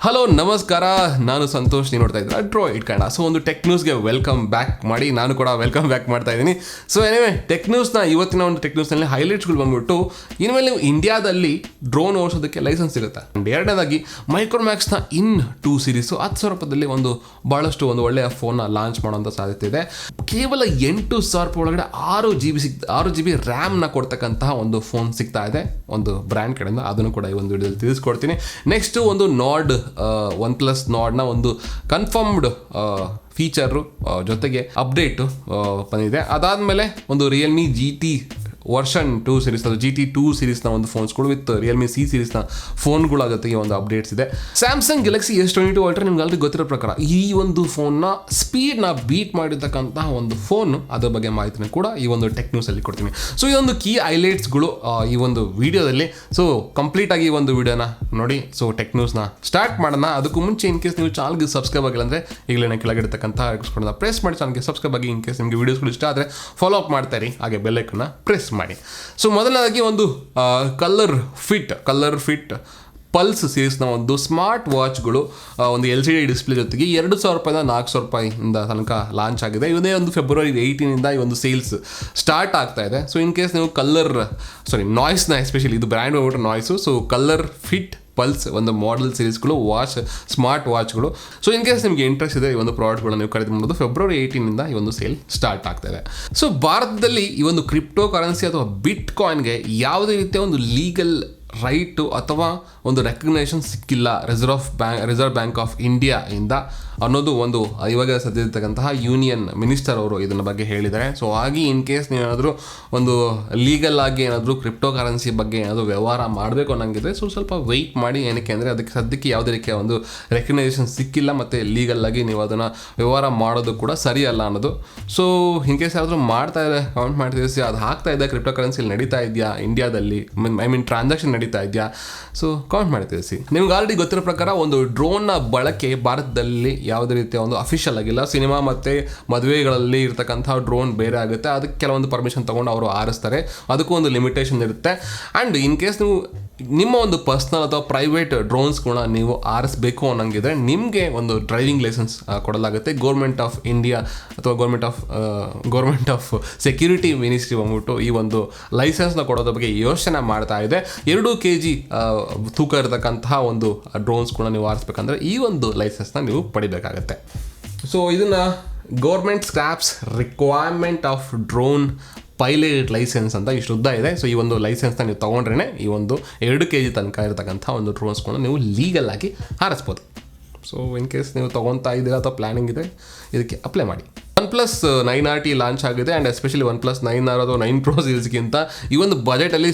Hello ನಮಸ್ಕಾರ, ನಾನು ಸಂತೋಷ್. ನೀವು ನೋಡ್ತಾ ಇದ್ದೀರಾ ಡ್ರಾಯ್ಡ್ ಕನ್ನಡ. ಸೊ ಒಂದು ಟೆಕ್ ನ್ಯೂಸ್ಗೆ ವೆಲ್ಕಮ್ ಬ್ಯಾಕ್ ಮಾಡಿ, ನಾನು ಕೂಡ ವೆಲ್ಕಮ್ ಬ್ಯಾಕ್ ಮಾಡ್ತಾ ಇದ್ದೀನಿ. ಸೊ ಎನಿವೆ ಟೆಕ್ ನ್ಯೂಸ್ನ ಇವತ್ತಿನ ಒಂದು ಟೆಕ್ ನ್ಯೂಸ್ನಲ್ಲಿ ಹೈಲೈಟ್ಸ್ಗಳು ಬಂದ್ಬಿಟ್ಟು, ಇನ್ಮೇಲೆ ನೀವು ಇಂಡಿಯಾದಲ್ಲಿ ಡ್ರೋನ್ ಓಡಿಸೋದಕ್ಕೆ ಲೈಸೆನ್ಸ್ ಸಿಗುತ್ತೆ. ಆ್ಯಂಡ್ ಎರಡನೇದಾಗಿ ಮೈಕ್ರೋಮ್ಯಾಕ್ಸ್ನ ಇನ್-2 ಸೀರೀಸು 10,000 ರೂಪಾಯಿದಲ್ಲಿ ಭಾಳಷ್ಟು ಒಂದು ಒಳ್ಳೆಯ ಫೋನ್ನ ಲಾಂಚ್ ಮಾಡೋಂಥ ಸಾಧ್ಯತೆ ಇದೆ. ಕೇವಲ 8,000 ರೂಪಾಯಿ ಒಳಗಡೆ 6 GB ರ್ಯಾಮ್ನ ಕೊಡ್ತಕ್ಕಂತಹ ಒಂದು ಫೋನ್ ಸಿಗ್ತಾ ಇದೆ ಒಂದು ಬ್ರ್ಯಾಂಡ್ ಕಡೆಯಿಂದ. ಅದನ್ನು ಕೂಡ ಈ ಒಂದು ವಿಡಿಯೋದಲ್ಲಿ ತಿಳಿಸ್ಕೊಡ್ತೀನಿ. ನೆಕ್ಸ್ಟ್ ಒಂದು OnePlus Nordನ ಒಂದು ಕನ್ಫರ್ಮ್ಡ್ ಫೀಚರು ಜೊತೆಗೆ ಅಪ್ಡೇಟು ಬಂದಿದೆ. ಅದಾದಮೇಲೆ ಒಂದು ರಿಯಲ್ಮಿ GT ವರ್ಷನ್ 2 ಸೀರೀಸ್, ಅದು GT2 ಸೀರೀಸ್ನ ಒಂದು ಫೋನ್ಸ್ಗಳು ವಿತ್ ರಿಯಲ್ಮಿ C ಸೀರೀಸ್ನ ಫೋನ್ಗಳ ಜೊತೆಗೆ ಒಂದು ಅಪ್ಡೇಟ್ಸ್ ಇದೆ. ಸ್ಯಾಮ್ಸಂಗ್ ಗ್ಯಾಲಕ್ಸಿ S22 ಅಲ್ಟ್ರಾ ನಿಮ್ಗೆ ಆಲ್ರೆಡಿ ಗೊತ್ತಿರೋ ಪ್ರಕಾರ ಈ ಒಂದು ಫೋನ್ನ ಸ್ಪೀಡ್ನ ಬೀಟ್ ಮಾಡಿರ್ತಕ್ಕಂತಹ ಒಂದು ಫೋನು, ಅದರ ಬಗ್ಗೆ ಮಾಹಿತಿನ ಕೂಡ ಈ ಒಂದು ಟೆಕ್ ನ್ಯೂಸಲ್ಲಿ ಕೊಡ್ತೀನಿ. ಸೊ ಇದೊಂದು ಕೀ ಹೈಲೈಟ್ಸ್ಗಳು ಈ ಒಂದು ವಿಡಿಯೋದಲ್ಲಿ. ಸೊ ಕಂಪ್ಲೀಟಾಗಿ ಈ ಒಂದು ವಿಡಿಯೋನ ನೋಡಿ. ಸೊ ಟೆಕ್ ನ್ಯೂಸ್ನ ಸ್ಟಾರ್ಟ್ ಮಾಡೋಣ. ಅದಕ್ಕೂ ಮುಂಚೆ ಇನ್ ಕೇಸ್ ನೀವು ಚಾನಲ್ಗೆ ಸಬ್ಸ್ಕ್ರೈಬ್ ಆಗಿಲ್ಲ ಅಂದರೆ ಈಗಲೇ ಕೆಳಗಿರ್ತಕ್ಕಂಥ ಪ್ರೆಸ್ ಮಾಡಿ ಚಾನಲ್ಗೆ ಸಬ್ಸ್ಕ್ರೈಬ್ ಆಗಿ. ಇನ್ ಕೇಸ್ ನಿಮಗೆ ವೀಡಿಯೋಸ್ಗಳು ಇಷ್ಟ ಆದರೆ ಫಾಲೋ ಅಪ್ ಮಾಡ್ತಾರೆ, ಹಾಗೆ ಬೆಲ್ ಐಕನ್ನ ಪ್ರೆಸ್ ಮಾಡಿ. ಸೊ ಮೊದಲನೇದಾಗಿ ಒಂದು ಕಲರ್ ಫಿಟ್ ಪಲ್ಸ್ ಸೀರೀಸ್ನ ಒಂದು ಸ್ಮಾರ್ಟ್ ವಾಚ್ಗಳು ಒಂದು LCD ಡಿಸ್ಪ್ಲೇ ಜೊತೆಗೆ 2,000 ರೂಪಾಯಿಂದ 4,000 ರೂಪಾಯಿಂದ ತನಕ ಲಾಂಚ್ ಆಗಿದೆ. ಇದೇ ಒಂದು ಫೆಬ್ರವರಿ 18 ಈ ಒಂದು ಸೇಲ್ಸ್ ಸ್ಟಾರ್ಟ್ ಆಗ್ತಾ ಇದೆ. ಸೊ ಇನ್ ಕೇಸ್ ನೀವು ನಾಯ್ಸ್ನ, ಎಸ್ಪೆಷಲಿ ಇದು ಬ್ರ್ಯಾಂಡ್ ಹೋಗ್ಬಿಟ್ಟು noise. So colour fit pulse ಒಂದು ಮಾಡೆಲ್ ಸೀರೀಸ್ಗಳು ಸ್ಮಾರ್ಟ್ ವಾಚ್ಗಳು. ಸೊ ಇನ್ ಕೇಸ್ ನಿಮಗೆ ಇಂಟ್ರೆಸ್ಟ್ ಇದೆ ಈ ಒಂದು ಪ್ರಾಡಕ್ಟ್ಗಳನ್ನ ನೀವು ಖರೀದಿ ಮಾಡೋದು, ಫೆಬ್ರವರಿ 18 ಈ ಒಂದು ಸೇಲ್ ಸ್ಟಾರ್ಟ್ ಆಗ್ತಾ ಇದೆ. ಸೊ ಭಾರತದಲ್ಲಿ ಈ ಒಂದು ಕ್ರಿಪ್ಟೋ ಕರೆನ್ಸಿ ಅಥವಾ ಬಿಟ್ ಕಾಯಿನ್ಗೆ ಯಾವುದೇ ರೀತಿಯ ಒಂದು ಲೀಗಲ್ ರೈಟು ಅಥವಾ ಒಂದು ರೆಕಗ್ನೇಷನ್ ಸಿಕ್ಕಿಲ್ಲ ರಿಸರ್ವ್ ಬ್ಯಾಂಕ್ ಆಫ್ ಇಂಡಿಯಾ ಇಂದ ಅನ್ನೋದು ಒಂದು ಇವಾಗ ಸದ್ಯತಕ್ಕಂತಹ ಯೂನಿಯನ್ ಮಿನಿಸ್ಟರ್ ಅವರು ಇದನ್ನ ಬಗ್ಗೆ ಹೇಳಿದ್ದಾರೆ. ಸೊ ಹಾಗೆ ಇನ್ ಕೇಸ್ ನೀವೇನಾದರೂ ಒಂದು ಲೀಗಲ್ ಆಗಿ ಏನಾದರೂ ಕ್ರಿಪ್ಟೋ ಕರೆನ್ಸಿ ಬಗ್ಗೆ ಏನಾದರೂ ವ್ಯವಹಾರ ಮಾಡಬೇಕು ಅನ್ನಂಗಿದ್ರೆ ಸ್ವಲ್ಪ ವೆಯ್ಟ್ ಮಾಡಿ. ಏನಕ್ಕೆ ಅಂದರೆ ಅದಕ್ಕೆ ಸದ್ಯಕ್ಕೆ ಯಾವುದೇ ರೀತಿಯ ಒಂದು ರೆಕಗ್ನೈಸೇಷನ್ ಸಿಕ್ಕಿಲ್ಲ, ಮತ್ತು ಲೀಗಲ್ ಆಗಿ ನೀವು ಅದನ್ನು ವ್ಯವಹಾರ ಮಾಡೋದು ಕೂಡ ಸರಿಯಲ್ಲ ಅನ್ನೋದು. ಸೊ ಇನ್ ಕೇಸ್ ಯಾರಾದರೂ ಮಾಡ್ತಾ ಇದೆ ಕಮೆಂಟ್ ಮಾಡ್ತಿದ್ದೀವಿ, ಅದು ಆಗ್ತಾ ಇದೆ, ಕ್ರಿಪ್ಟೋ ಕರೆನ್ಸಿಲಿ ನಡೀತಾ ಇದೆಯಾ ಇಂಡಿಯಾದಲ್ಲಿ, ಟ್ರಾನ್ಸಾಕ್ಷನ್ ನಡೀತಾ ಇದೆಯಾ? ಸೊ ಕಮೆಂಟ್ ಮಾಡ್ತಿದ್ದೀವಿ. ನಿಮ್ಗೆ ಆಲ್ರೆಡಿ ಗೊತ್ತಿರೋ ಪ್ರಕಾರ ಒಂದು ಡ್ರೋನ್ನ ಬಳಕೆ ಭಾರತದಲ್ಲಿ ಯಾವುದೇ ರೀತಿಯ ಒಂದು ಅಫಿಷಿಯಲ್ ಆಗಿಲ್ಲ. ಸಿನಿಮಾ ಮತ್ತು ಮದುವೆಗಳಲ್ಲಿ ಇರ್ತಕ್ಕಂಥ ಡ್ರೋನ್ ಬೇರೆ ಆಗುತ್ತೆ, ಅದಕ್ಕೆ ಕೆಲವೊಂದು ಪರ್ಮಿಷನ್ ತೊಗೊಂಡು ಅವರು ಆರಿಸ್ತಾರೆ, ಅದಕ್ಕೂ ಒಂದು ಲಿಮಿಟೇಷನ್ ಇರುತ್ತೆ. ಆ್ಯಂಡ್ ಇನ್ ಕೇಸ್ ನೀವು ನಿಮ್ಮ ಒಂದು ಪರ್ಸ್ನಲ್ ಅಥವಾ ಪ್ರೈವೇಟ್ ಡ್ರೋನ್ಸ್ಗಳನ್ನ ನೀವು ಆರಿಸಬೇಕು ಅನ್ನಂಗಿದ್ರೆ ನಿಮಗೆ ಒಂದು ಡ್ರೈವಿಂಗ್ ಲೈಸೆನ್ಸ್ ಕೊಡಲಾಗುತ್ತೆ. ಗೌರ್ಮೆಂಟ್ ಆಫ್ ಇಂಡಿಯಾ ಅಥವಾ ಗೌರ್ಮೆಂಟ್ ಆಫ್ ಸೆಕ್ಯೂರಿಟಿ ಮಿನಿಸ್ಟ್ರಿ ಬಂದ್ಬಿಟ್ಟು ಈ ಒಂದು ಲೈಸೆನ್ಸ್ನ ಕೊಡೋದ್ರ ಬಗ್ಗೆ ಯೋಚನೆ ಮಾಡ್ತಾ ಇದೆ. 2 kg ತೂಕ ಇರತಕ್ಕಂತಹ ಒಂದು ಡ್ರೋನ್ಸ್ಗಳನ್ನ ನೀವು ಆರಿಸ್ಬೇಕಂದ್ರೆ ಈ ಒಂದು ಲೈಸೆನ್ಸ್ನ ನೀವು ಪಡಿಬೇಕಾಗತ್ತೆ. ಸೊ ಇದನ್ನು government scraps requirement of drone pilot licence ಅಂತ ಇಷ್ಟು ಉದ್ದ ಇದೆ. ಸೊ ಈ ಒಂದು ಲೈಸೆನ್ಸ್ನ ನೀವು ತೊಗೊಂಡ್ರೆ ಈ ಒಂದು 2 kg ತನಕ ಇರತಕ್ಕಂಥ ಒಂದು ಡ್ರೋನ್ಸ್ಗಳನ್ನ ನೀವು ಲೀಗಲ್ ಆಗಿ ಹಾರಿಸ್ಬೋದು. ಸೊ ಇನ್ ಕೇಸ್ ನೀವು ತೊಗೊತಾ ಇದ್ದೀರಾ ಅಥವಾ ಪ್ಲ್ಯಾನಿಂಗ್ ಇದೆ, ಇದಕ್ಕೆ ಅಪ್ಲೈ ಮಾಡಿ. OnePlus 9RT ಲಾಂಚ್ ಆಗಿದೆ. ಆ್ಯಂಡ್ ಎಸ್ಪೆಷಲಿ OnePlus 9R ಅಥವಾ 9 Pro ಸೀರೀಸ್ಗಿಂತ ಈ ಒಂದು ಬಜೆಟಲ್ಲಿ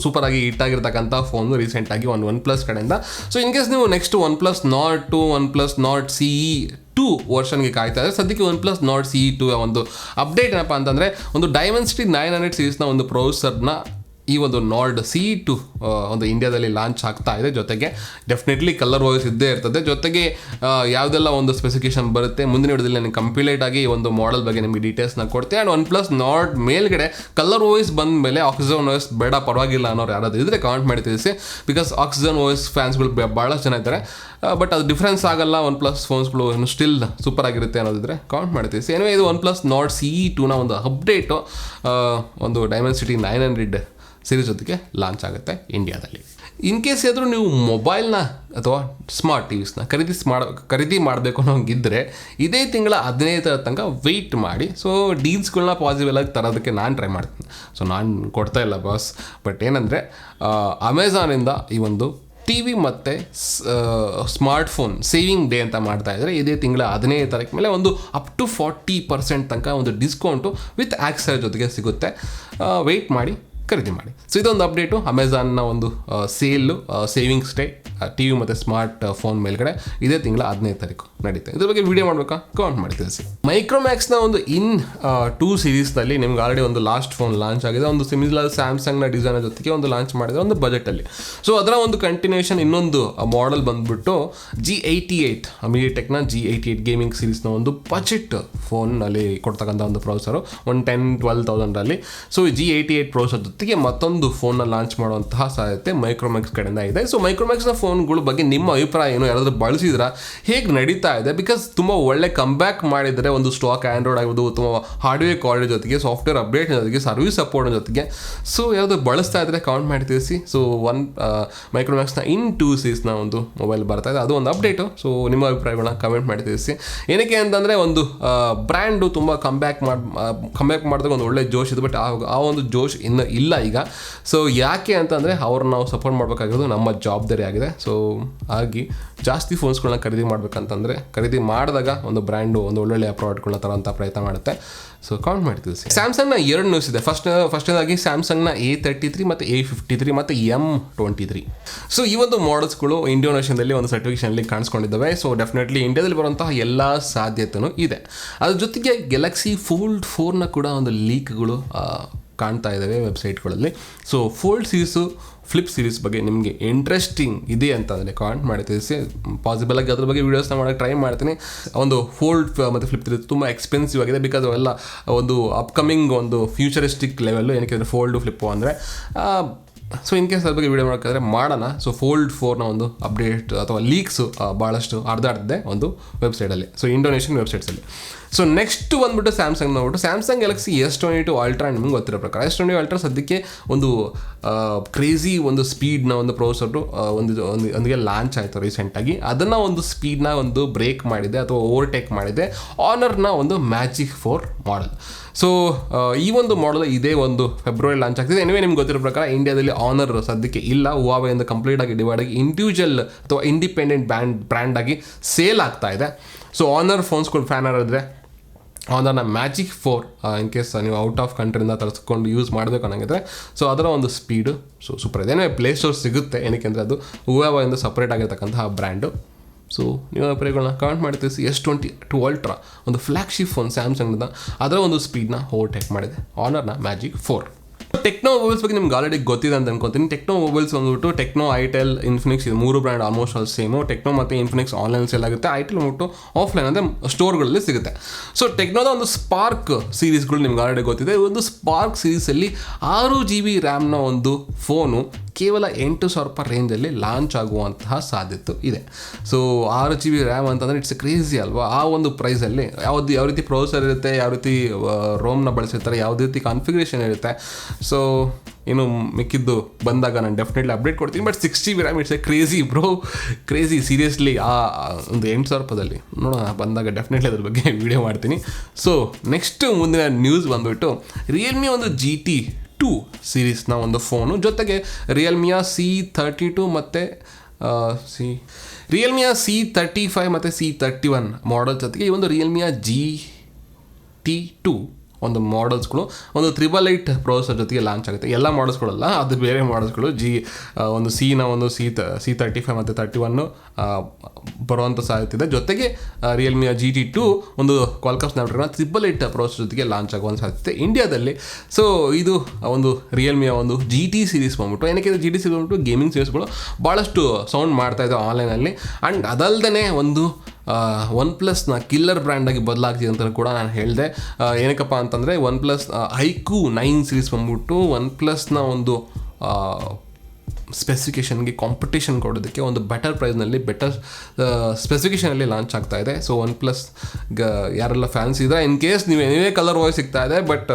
ಸೂಪರಾಗಿ ಹಿಟ್ಟಾಗಿರ್ತಕ್ಕಂಥ ಫೋನು ರೀಸೆಂಟಾಗಿ ಒಂದು OnePlus ಕಡೆಯಿಂದ. ಸೊ ಇನ್ ಕೇಸ್ ನೀವು next OnePlus Nord 2, OnePlus Nord CE 2 ವರ್ಷನ್ಗೆ ಕಾಯ್ತಾ ಇದ್ದಾರೆ. ಸದ್ಯಕ್ಕೆ OnePlus Nord CE 2 ಒಂದು ಅಪ್ಡೇಟ್ ಏನಪ್ಪ ಅಂತಂದರೆ, ಒಂದು Dimensity 900 ಸೀರೀಸ್ನ ಒಂದು ಪ್ರೊಸೆಸರ್ನ ಈ ಒಂದು Nord CE 2 ಒಂದು ಇಂಡಿಯಾದಲ್ಲಿ ಲಾಂಚ್ ಆಗ್ತಾ ಇದೆ. ಜೊತೆಗೆ ಡೆಫಿನೆಟ್ಲಿ ಕಲರ್ ವಾಯ್ಸ್ ಇದ್ದೇ ಇರ್ತದೆ. ಜೊತೆಗೆ ಯಾವುದೆಲ್ಲ ಒಂದು ಸ್ಪೆಸಿಫಿಕೇಶನ್ ಬರುತ್ತೆ ಮುಂದಿನ ವಿಡಿಯೋದಲ್ಲಿ ನನಗೆ ಕಂಪ್ಲೀಟ್ ಆಗಿ ಒಂದು ಮಾಡೆಲ್ ಬಗ್ಗೆ ನಿಮಗೆ ಡೀಟೇಲ್ಸ್ನ ಕೊಡ್ತೀನಿ. ಆ್ಯಂಡ್ OnePlus Nord ಮೇಲ್ಗಡೆ ಕಲರ್ ವಾಯ್ಸ್ ಬಂದ ಮೇಲೆ ಆಕ್ಸಿಜನ್ ವಾಯ್ಸ್ ಬೇಡ ಪರವಾಗಿಲ್ಲ ಅನ್ನೋರು ಯಾರಾದರೂ ಇದ್ದರೆ ಕಮೆಂಟ್ ಮಾಡಿ ತಿಳಿಸಿ. ಬಿಕಾಸ್ ಆಕ್ಸಿಜನ್ ವಾಯ್ಸ್ ಫ್ಯಾನ್ಸ್ಗಳು ಭಾಳಷ್ಟು ಜನ ಇದ್ದಾರೆ, ಬಟ್ ಅದು ಡಿಫ್ರೆನ್ಸ್ ಆಗಲ್ಲ. OnePlus ಫೋನ್ಸ್ಗಳು ಇನ್ನು ಸ್ಟಿಲ್ ಸೂಪರ್ ಆಗಿರುತ್ತೆ ಅನ್ನೋದಿದ್ರೆ ಕಮೆಂಟ್ ಮಾಡ್ತೀವಿ. ಏನೇ ಇದು OnePlus Nord CE 2ನ ಒಂದು ಅಪ್ಡೇಟು ಒಂದು Dimensity 900 ಸೀರೀಸ್ ಜೊತೆಗೆ ಲಾಂಚ್ ಆಗುತ್ತೆ ಇಂಡಿಯಾದಲ್ಲಿ. ಇನ್ ಕೇಸ್ ಆದರೂ ನೀವು ಮೊಬೈಲ್ನ ಅಥವಾ ಸ್ಮಾರ್ಟ್ ಟಿವಿಸ್ನ ಖರೀದಿ ಮಾಡಬೇಕು ಅನ್ನೋಂಗಿದ್ದರೆ ಇದೇ ತಿಂಗಳ 15 ತನಕ ವೆಯ್ಟ್ ಮಾಡಿ. ಸೊ ಡೀಲ್ಸ್ಗಳನ್ನ ಪಾಸಿಬಲ್ ಆಗಿ ತರೋದಕ್ಕೆ ನಾನು ಟ್ರೈ ಮಾಡ್ತೀನಿ. ಸೊ ನಾನು ಕೊಡ್ತಾ ಇಲ್ಲ ಬಾಸ್, ಬಟ್ ಏನಂದರೆ ಅಮೆಝಾನಿಂದ ಈ ಒಂದು TV ಮತ್ತು ಸ್ಮಾರ್ಟ್ಫೋನ್ ಸೇವಿಂಗ್ ಡೇ ಅಂತ ಮಾಡ್ತಾ ಇದ್ದಾರೆ. ಇದೇ ತಿಂಗಳ 15 ತಾರೀಕು ಮೇಲೆ ಒಂದು ಅಪ್ ಟು 40% ತನಕ ಒಂದು ಡಿಸ್ಕೌಂಟು ವಿತ್ ಆಕ್ಸರ್ ಜೊತೆಗೆ ಸಿಗುತ್ತೆ. ವೆಯ್ಟ್ ಮಾಡಿ, ಖರೀದಿ ಮಾಡಿ. ಸೊ ಇದೊಂದು ಅಪ್ಡೇಟು ಅಮೆಝಾನ್ನ ಒಂದು ಸೇವಿಂಗ್ಸ್ ಡೇ TV ಮತ್ತು ಸ್ಮಾರ್ಟ್ ಫೋನ್ ಮೇಲ್ಗಡೆ ಇದೇ ತಿಂಗಳ 15 ತಾರೀಕು ನಡೀತೆ. ಇದ್ರ ಬಗ್ಗೆ ವಿಡಿಯೋ ಮಾಡಬೇಕಾ ಕಮೆಂಟ್ ಮಾಡಿ ತಿಳಿಸಿ. ಮೈಕ್ರೋಮ್ಯಾಕ್ಸ್ನ ಒಂದು ಇನ್-2 ಸೀರೀಸ್ನಲ್ಲಿ ನಿಮ್ಗೆ ಆಲ್ರೆಡಿ ಒಂದು ಲಾಸ್ಟ್ ಫೋನ್ ಲಾಂಚ್ ಆಗಿದೆ. ಒಂದು ಸಿಮಿಲರ್ ಸ್ಯಾಮ್ಸಂಗ್ನ ಡಿಸೈನ್ ಜೊತೆಗೆ ಒಂದು ಲಾಂಚ್ ಮಾಡಿದೆ ಒಂದು ಬಜೆಟಲ್ಲಿ. ಸೊ ಅದರ ಒಂದು ಕಂಟಿನ್ಯೂಷನ್ ಇನ್ನೊಂದು ಮಾಡೆಲ್ ಬಂದುಬಿಟ್ಟು G88 ಮೀಡಿಯಾಟೆಕ್ನ G88 ಗೇಮಿಂಗ್ ಸೀರೀಸ್ನ ಒಂದು ಬಜೆಟ್ ಫೋನ್ನಲ್ಲಿ ಕೊಡ್ತಕ್ಕಂಥ ಒಂದು ಪ್ರೊಸೆಸರು ಒಂದು 10-12 thousandರಲ್ಲಿ. ಸೊ G88 ಪ್ರೊಸೆಸರ್ ಜೊತೆಗೆ ಮತ್ತೊಂದು ಫೋನ್ನ ಲಾಂಚ್ ಮಾಡುವಂತಹ ಸಾಧ್ಯತೆ ಮೈಕ್ರೋಮ್ಯಾಕ್ಸ್ ಕಡೆಯಿಂದ ಇದೆ. ಸೊ ಮೈಕ್ರೋಮ್ಯಾಕ್ಸ್ನ ಫೋನ್ಗಳ ಬಗ್ಗೆ ನಿಮ್ಮ ಅಭಿಪ್ರಾಯ ಏನು, ಯಾರಾದರೂ ಬಳಸಿದ್ರೆ ಹೇಗೆ ನಡೀತಾ ಇದೆ? ಬಿಕಾಸ್ ತುಂಬ ಒಳ್ಳೆ ಕಂಬ್ಯಾಕ್ ಮಾಡಿದರೆ ಒಂದು ಸ್ಟಾಕ್ ಆ್ಯಂಡ್ರಾಯ್ಡ್ ಆಗಿರ್ಬೋದು, ತುಂಬ ಹಾರ್ಡ್ವೇರ್ ಕ್ವಾಲಿಟಿ ಜೊತೆಗೆ ಸಾಫ್ಟ್ವೇರ್ ಅಪ್ಡೇಟ್ ಜೊತೆಗೆ ಸರ್ವಿಸ್ ಸಪೋರ್ಟ್ ಜೊತೆಗೆ. ಸೊ ಯಾವುದು ಬಳಸ್ತಾ ಇದ್ದರೆ ಕಮೆಂಟ್ ಮಾಡಿ ತಿಳಿಸಿ. ಸೊ ಮೈಕ್ರೋಮ್ಯಾಕ್ಸ್ನ ಇನ್ 2 ಸೀರೀಸ್ನ ಒಂದು ಮೊಬೈಲ್ ಬರ್ತಾ ಇದೆ, ಅದು ಒಂದು ಅಪ್ಡೇಟು. ಸೊ ನಿಮ್ಮ ಅಭಿಪ್ರಾಯಗಳನ್ನ ಕಮೆಂಟ್ ಮಾಡಿ ತಿಳಿಸಿ. ಏನಕ್ಕೆ ಅಂತಂದರೆ ಒಂದು ಬ್ರ್ಯಾಂಡು ತುಂಬ ಕಂಬ್ಯಾಕ್ ಮಾಡಿದಾಗ ಒಂದು ಒಳ್ಳೆ ಜೋಶ್ ಇದೆ, ಬಟ್ ಆ ಒಂದು ಜೋಶ್ ಇನ್ನು ಇಲ್ಲ ಈಗ. ಸೊ ಯಾಕೆ ಅಂತಂದರೆ ಅವ್ರನ್ನ ನಾವು ಸಪೋರ್ಟ್ ಮಾಡಬೇಕಾಗಿರೋದು ನಮ್ಮ ಜವಾಬ್ದಾರಿ ಆಗಿದೆ. ಸೊ ಹಾಗಾಗಿ ಜಾಸ್ತಿ ಫೋನ್ಸ್ಗಳನ್ನ ಖರೀದಿ ಮಾಡಬೇಕಂತಂದರೆ ಖರೀದಿ ಮಾಡಿದಾಗ ಒಂದು ಬ್ರ್ಯಾಂಡು ಒಂದು ಒಳ್ಳೊಳ್ಳೆ ಪ್ರಾಡಕ್ಟ್ಗಳನ್ನ ತರೋಂಥ ಪ್ರಯತ್ನ ಮಾಡುತ್ತೆ. ಸೊ ಕಮೆಂಟ್ ಮಾಡಿ ತಿಳಿಸಿ. ಸ್ಯಾಮ್ಸಂಗ್ನ 2 ನ್ಯೂಸ್ ಇದೆ. ಫಸ್ಟ್ನೇದಾಗಿ ಸ್ಯಾಮ್ಸಂಗ್ನ A33 ಮತ್ತು A53 ಮತ್ತು M23. ಸೊ ಈ ಒಂದು ಮಾಡೆಲ್ಸ್ಗಳು ಇಂಡೋನೇಷ್ಯಾದಲ್ಲಿ ಒಂದು ಸರ್ಟಿಫಿಕೇಷನಲ್ಲಿ ಕಾಣಿಸ್ಕೊಂಡಿದ್ದಾವೆ. ಸೊ ಡೆಫಿನೆಟ್ಲಿ ಇಂಡಿಯಾದಲ್ಲಿ ಬರುವಂತಹ ಎಲ್ಲ ಸಾಧ್ಯತೆಯೂ ಇದೆ. ಅದ್ರ ಜೊತೆಗೆ ಗ್ಯಾಲಕ್ಸಿ ಫೋಲ್ಡ್ 4ನ ಕೂಡ ಒಂದು ಲೀಕ್ಗಳು ಕಾಣ್ತಾ ಇದ್ದಾವೆ ವೆಬ್ಸೈಟ್ಗಳಲ್ಲಿ. So fold series flip series ಬಗ್ಗೆ ನಿಮಗೆ ಇಂಟ್ರೆಸ್ಟಿಂಗ್ ಇದೆ ಅಂತಂದರೆ ಕಾಮೆಂಟ್ ಮಾಡಿ ತಿಳಿಸಿ. ಪಾಸಿಬಲ್ ಆಗಿ ಅದ್ರ ಬಗ್ಗೆ ವೀಡಿಯೋಸ್ನ ಮಾಡೋಕ್ಕೆ ಟ್ರೈ ಮಾಡ್ತೀನಿ. ಒಂದು ಫೋಲ್ಡ್ ಮತ್ತು ಫ್ಲಿಪ್ ಸೀರೀಸ್ ತುಂಬ ಎಕ್ಸ್ಪೆನ್ಸಿವ್ ಆಗಿದೆ, ಬಿಕಾಸ್ ಅವೆಲ್ಲ ಒಂದು ಅಪ್ಕಮಿಂಗ್ ಒಂದು ಫ್ಯೂಚರಿಸ್ಟಿಕ್ ಲೆವೆಲ್ಲು. ಏನಕ್ಕೆ ಅಂದರೆ ಫೋಲ್ಡು ಫ್ಲಿಪ್ಪು ಅಂದರೆ ಸೊ ಇನ್ ಕೇಸ್ ಅದ್ರ ಬಗ್ಗೆ ವೀಡಿಯೋ ಮಾಡೋಕ್ಕಾದ್ರೆ ಮಾಡೋಣ. ಸೊ ಫೋಲ್ಡ್ 4ನ ಒಂದು ಅಪ್ಡೇಟ್ ಅಥವಾ ಲೀಕ್ಸು ಭಾಳಷ್ಟು ಅರ್ಧೇ ಒಂದು ವೆಬ್ಸೈಟಲ್ಲಿ, ಸೊ ಇಂಡೋನೇಷಿಯನ್ ವೆಬ್ಸೈಟ್ಸಲ್ಲಿ. ಸೊ ನೆಕ್ಸ್ಟ್ ಬಂದುಬಿಟ್ಟು ಸ್ಯಾಮ್ಸಂಗ್ ನೋಡ್ಬಿಟ್ಟು ಸ್ಯಾಮ್ಸಂಗ್ ಗ್ಯಾಲಕ್ಸಿ S22 ಅಲ್ಟ್ರಾ ನಿಮ್ಗೆ ಗೊತ್ತಿರೋ ಪ್ರಕಾರ S22 ಅಲ್ಟ್ರಾ ಸದ್ಯಕ್ಕೆ ಒಂದು ಕ್ರೇಜಿ ಒಂದು ಸ್ಪೀಡ್ನ ಒಂದು ಪ್ರೊಸೆಸರು ಒಂದಿಗೆ ಲಾಂಚ್ ಆಯಿತು ರೀಸೆಂಟಾಗಿ. ಅದನ್ನು ಒಂದು ಸ್ಪೀಡ್ನ ಒಂದು ಬ್ರೇಕ್ ಮಾಡಿದೆ ಅಥವಾ ಓವರ್ಟೇಕ್ ಮಾಡಿದೆ ಆನರ್ನ ಒಂದು ಮ್ಯಾಜಿಕ್ 4 ಮಾಡೆಲ್. ಸೊ ಈ ಒಂದು ಮಾಡೆಲ್ ಇದೇ ಒಂದು ಫೆಬ್ರವರಿ ಲಾಂಚ್ ಆಗ್ತಿದೆ. ಎನಿವೇ ನಿಮ್ಗೆ ಗೊತ್ತಿರೋ ಪ್ರಕಾರ ಇಂಡಿಯಾದಲ್ಲಿ ಆನರ್ ಸದ್ಯಕ್ಕೆ ಇಲ್ಲ, ಹುವಾವೆಯಿಂದ ಕಂಪ್ಲೀಟಾಗಿ ಡಿವೈಡ್ ಆಗಿ ಇಂಡಿವಿಜುವಲ್ ಅಥವಾ ಇಂಡಿಪೆಂಡೆಂಟ್ ಬ್ರ್ಯಾಂಡ್ ಆಗಿ ಸೇಲ್ ಆಗ್ತಾ ಇದೆ. ಸೊ ಆನರ್ ಫೋನ್ಸ್ಗಳು ಫ್ಯಾನರ್ ಇದ್ದರೆ ಆನರ್ನ ಮ್ಯಾಜಿಕ್ 4 ಇನ್ ಕೇಸ್ ನೀವು ಔಟ್ ಆಫ್ ಕಂಟ್ರಿಯಿಂದ ತರಿಸ್ಕೊಂಡು ಯೂಸ್ ಮಾಡಬೇಕು ಅನ್ನಂಗಿದ್ರೆ ಸೊ ಅದರ ಒಂದು ಸ್ಪೀಡು ಸೊ ಸೂಪರ್ ಇದೆ. ಪ್ಲೇಸ್ಟೋರ್ ಸಿಗುತ್ತೆ, ಏನಕ್ಕೆ ಅಂದರೆ ಅದು ಹುವಾವೆಯಿಂದ ಸಪ್ರೇಟ್ ಆಗಿರ್ತಕ್ಕಂತಹ ಬ್ರ್ಯಾಂಡು. ಸೊ ನೀವು ಅಭಿಪ್ರಾಯಗಳನ್ನ ಕಮೆಂಟ್ ಮಾಡಿ ತಿಳಿಸಿ. S22 ಅಲ್ಟ್ರಾ ಒಂದು ಫ್ಲ್ಯಾಗ್ಶಿಪ್ ಫೋನ್ ಸ್ಯಾಮ್ಸಂಗ್ನ, ಅದರ ಒಂದು ಸ್ಪೀಡ್ನ ಓವರ್ಟೇಕ್ ಮಾಡಿದೆ ಆನರ್ನ ಮ್ಯಾಜಿಕ್ 4. ಟೆಕ್ನೋ ಮೊಬೈಲ್ಸ್ ಬಗ್ಗೆ ನಿಮ್ಗೆ ಆಲ್ರೆಡಿ ಗೊತ್ತಿದೆ ಅಂತ ಅನ್ಕೋತೀನಿ. ಟೆಕ್ನೋ ಮೊಬೈಲ್ಸ್ ಬಂದ್ಬಿಟ್ಟು ಟೆಕ್ನೋ, ಐಟೆಲ್, ಇನ್ಫಿನಿಕ್ಸ್, ಇದು 3 brand almost all same. Techno ಮತ್ತು ಇನ್ಫಿನಿಕ್ಸ್ ಆನ್ಲೈನ್ ಸೇಲ್ ಆಗುತ್ತೆ, ಐಟೆಲ್ ಬಂದ್ಬಿಟ್ಟು ಆಫ್ಲೈನ್ ಅಂದರೆ ಸ್ಟೋರ್ಗಳಲ್ಲಿ ಸಿಗುತ್ತೆ. ಸೊ ಟೆಕ್ನೋದ ಒಂದು ಸ್ಪಾರ್ಕ್ ಸೀರೀಸ್ಗಳು ನಿಮ್ಗೆ ಆಲ್ರೆಡಿ ಗೊತ್ತಿದೆ. ಒಂದು ಸ್ಪಾರ್ಕ್ ಸೀರೀಸಲ್ಲಿ 6 GB ರ್ಯಾಮ್ನ ಒಂದು ಫೋನು ಕೇವಲ 8,000 ರೂಪಾಯಿ ರೇಂಜಲ್ಲಿ ಲಾಂಚ್ ಆಗುವಂತಹ ಸಾಧ್ಯತೆ ಇದೆ. ಸೊ 6 GB ರ್ಯಾಮ್ ಅಂತಂದರೆ ಇಟ್ಸ್ ಕ್ರೇಜಿ ಅಲ್ವಾ? ಆ ಒಂದು ಪ್ರೈಸಲ್ಲಿ ಯಾವ ರೀತಿ ಪ್ರೊಸೆಸರ್ ಇರುತ್ತೆ, ಯಾವ ರೀತಿ ರೋಮ್ನ ಬಳಸಿರ್ತಾರೆ, ಯಾವುದೇ ರೀತಿ ಕಾನ್ಫಿಗರೇಷನ್ ಇರುತ್ತೆ. ಸೊ ಇನ್ನು ಮಿಕ್ಕಿದ್ದು ಬಂದಾಗ ನಾನು ಡೆಫಿನೆಟ್ಲಿ ಅಪ್ಡೇಟ್ ಕೊಡ್ತೀನಿ. But 6 GB RAM it's A crazy bro, crazy seriously. ಆ ಒಂದು 8,000 ರೂಪಾಯಿದಲ್ಲಿ ನೋಡೋಣ, ಬಂದಾಗ ಡೆಫಿನೆಟ್ಲಿ ಅದ್ರ ಬಗ್ಗೆ ವಿಡಿಯೋ ಮಾಡ್ತೀನಿ. ಸೊ ನೆಕ್ಸ್ಟ್ ಮುಂದಿನ ನ್ಯೂಸ್ ಬಂದುಬಿಟ್ಟು ರಿಯಲ್ಮಿ ಒಂದು GT2 ಸೀರೀಸ್ನ ಒಂದು ಫೋನು, ಜೊತೆಗೆ ರಿಯಲ್ಮಿಯ C32 ಮತ್ತು ರಿಯಲ್ಮಿಯ C35 ಮತ್ತು C31 ಮಾಡೆಲ್ ಜೊತೆಗೆ ಈ ಒಂದು ರಿಯಲ್ಮಿಯ GT2 ಒಂದು ಮಾಡೆಲ್ಸ್ಗಳು ಒಂದು 888 ಪ್ರೊಸೆಸರ್ ಜೊತೆಗೆ ಲಾಂಚ್ ಆಗುತ್ತೆ. ಎಲ್ಲ ಮಾಡೆಲ್ಸ್ಗಳಲ್ಲ, ಅದು ಬೇರೆ ಮಾಡೆಲ್ಸ್ಗಳು. ಒಂದು C35 ಮತ್ತು 31 ಬರುವಂಥ ಸಾಧ್ಯತೆ ಇದೆ. ಜೊತೆಗೆ ರಿಯಲ್ಮಿಯ GT2 ಒಂದು ಕ್ವಾಲ್ಕಾಮ್ ಸ್ನ್ಯಾಪ್ಡ್ರಾಗನ್ 888 ಪ್ರೊಸೆಸರ್ ಜೊತೆಗೆ ಲಾಂಚ್ ಆಗುವಂಥ ಸಾಧ್ಯತೆ ಇಂಡಿಯಾದಲ್ಲಿ. ಸೊ ಇದು ಒಂದು ರಿಯಲ್ಮಿಯ ಒಂದು GT ಸೀರೀಸ್ ಬಂದ್ಬಿಟ್ಟು, ಏನಕ್ಕೆ GT ಸೀರೀಸ್ ಬಂದ್ಬಿಟ್ಟು ಗೇಮಿಂಗ್ ಸೀರೀಸ್ಗಳು ಭಾಳಷ್ಟು ಸೌಂಡ್ ಮಾಡ್ತಾ ಇದ್ದಾವೆ ಆನ್ಲೈನಲ್ಲಿ. ಆ್ಯಂಡ್ ಅದಲ್ಲದೆ ಒಂದು OnePlusನ ಕಿಲ್ಲರ್ ಬ್ರ್ಯಾಂಡಾಗಿ ಬದಲಾಗ್ತಿದೆ ಅಂತ ಕೂಡ ನಾನು ಹೇಳಿದೆ. ಏನಕ್ಕಪ್ಪ ಅಂತಂದರೆ OnePlus iQOO 9 ಸೀರೀಸ್ ಬಂದ್ಬಿಟ್ಟು OnePlusನ ಒಂದು ಸ್ಪೆಸಿಫಿಕೇಷನ್ಗೆ ಕಾಂಪಿಟೇಷನ್ ಕೊಡೋದಕ್ಕೆ ಒಂದು ಬೆಟರ್ ಪ್ರೈಸ್ನಲ್ಲಿ ಬೆಟರ್ ಸ್ಪೆಸಿಫಿಕೇಷನಲ್ಲಿ ಲಾಂಚ್ ಆಗ್ತಾ ಇದೆ. ಸೊ OnePlus ಯಾರೆಲ್ಲ ಫ್ಯಾನ್ಸ್ ಇದ್ದರೆ ಇನ್ ಕೇಸ್ ನೀವು ಎನಿವೇ ಕಲರ್ ವಾಯ್ಸ್ ಸಿಗ್ತಾ ಇದೆ, ಬಟ್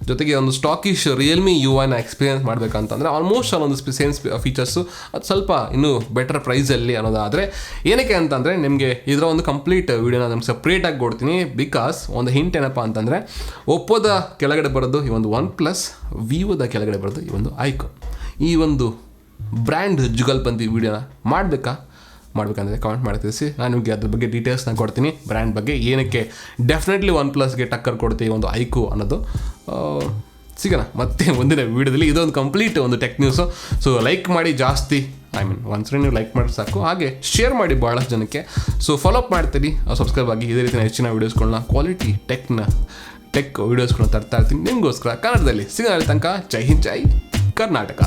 ಜೊತೆಗೆ ಒಂದು ಸ್ಟಾಕಿಶ್ ರಿಯಲ್ಮಿ UI ಎಕ್ಸ್ಪೀರಿಯನ್ಸ್ ಮಾಡಬೇಕಂತಂದರೆ ಆಲ್ಮೋಸ್ಟ್ ಒಂದು ಸೇಮ್ ಫೀಚರ್ಸು ಅದು ಸ್ವಲ್ಪ ಇನ್ನೂ ಬೆಟರ್ ಪ್ರೈಸಲ್ಲಿ ಅನ್ನೋದಾದರೆ, ಏನಕ್ಕೆ ಅಂತಂದರೆ ನಿಮಗೆ ಇದರ ಒಂದು ಕಂಪ್ಲೀಟ್ ವೀಡಿಯೋನ ನಮ್ಗೆ ಸಪ್ರೇಟಾಗಿ ಕೊಡ್ತೀನಿ. ಬಿಕಾಸ್ ಒಂದು ಹಿಂಟ್ ಏನಪ್ಪ ಅಂತಂದರೆ ಒಪ್ಪೋದ ಕೆಳಗಡೆ ಬರೋದು ಈ ಒಂದು OnePlus, ವಿವೋದ ಕೆಳಗಡೆ ಬರೋದು ಈ ಒಂದು iQOO. ಈ ಒಂದು ಬ್ರ್ಯಾಂಡ್ ಜುಗಲ್ಬಂದಿ ವೀಡಿಯೋನ ಮಾಡಬೇಕಂದ್ರೆ ಕಮೆಂಟ್ ಮಾಡಿ ತಿಳಿಸಿ. ನಾನು ನಿಮಗೆ ಅದ್ರ ಬಗ್ಗೆ ಡೀಟೇಲ್ಸ್ನ ಕೊಡ್ತೀನಿ, ಬ್ರ್ಯಾಂಡ್ ಬಗ್ಗೆ ಏನಕ್ಕೆ ಡೆಫಿನೆಟ್ಲಿ OnePlusಗೆ ಟಕ್ಕರ್ ಕೊಡ್ತೀವಿ ಒಂದು iQOO ಅನ್ನೋದು. ಸಿಗೋಣ ಮತ್ತೆ ಮುಂದಿನ ವೀಡಿಯೋದಲ್ಲಿ. ಇದೊಂದು ಕಂಪ್ಲೀಟ್ ಒಂದು ಟೆಕ್ ನ್ಯೂಸು. ಸೊ ಲೈಕ್ ಮಾಡಿ ಜಾಸ್ತಿ, ಒಂದ್ಸರಿ ನೀವು ಲೈಕ್ ಮಾಡಿ ಸಾಕು, ಹಾಗೆ ಶೇರ್ ಮಾಡಿ ಭಾಳಷ್ಟು ಜನಕ್ಕೆ. ಸೊ ಫಾಲೋ ಅಪ್ ಮಾಡ್ತೀರಿ, ಸಬ್ಸ್ಕ್ರೈಬ್ ಆಗಿ. ಇದೇ ರೀತಿಯ ಹೆಚ್ಚಿನ ವೀಡಿಯೋಸ್ಗಳನ್ನ, ಕ್ವಾಲಿಟಿ ಟೆಕ್ ವೀಡಿಯೋಸ್ಗಳನ್ನ ತರ್ತಾ ಇರ್ತೀನಿ ನಿಮಗೋಸ್ಕರ ಕನ್ನಡದಲ್ಲಿ. ಸಿಗೋಣ ತನಕ. ಜೈ ಹಿಂದ್, ಜೈ ಕರ್ನಾಟಕ.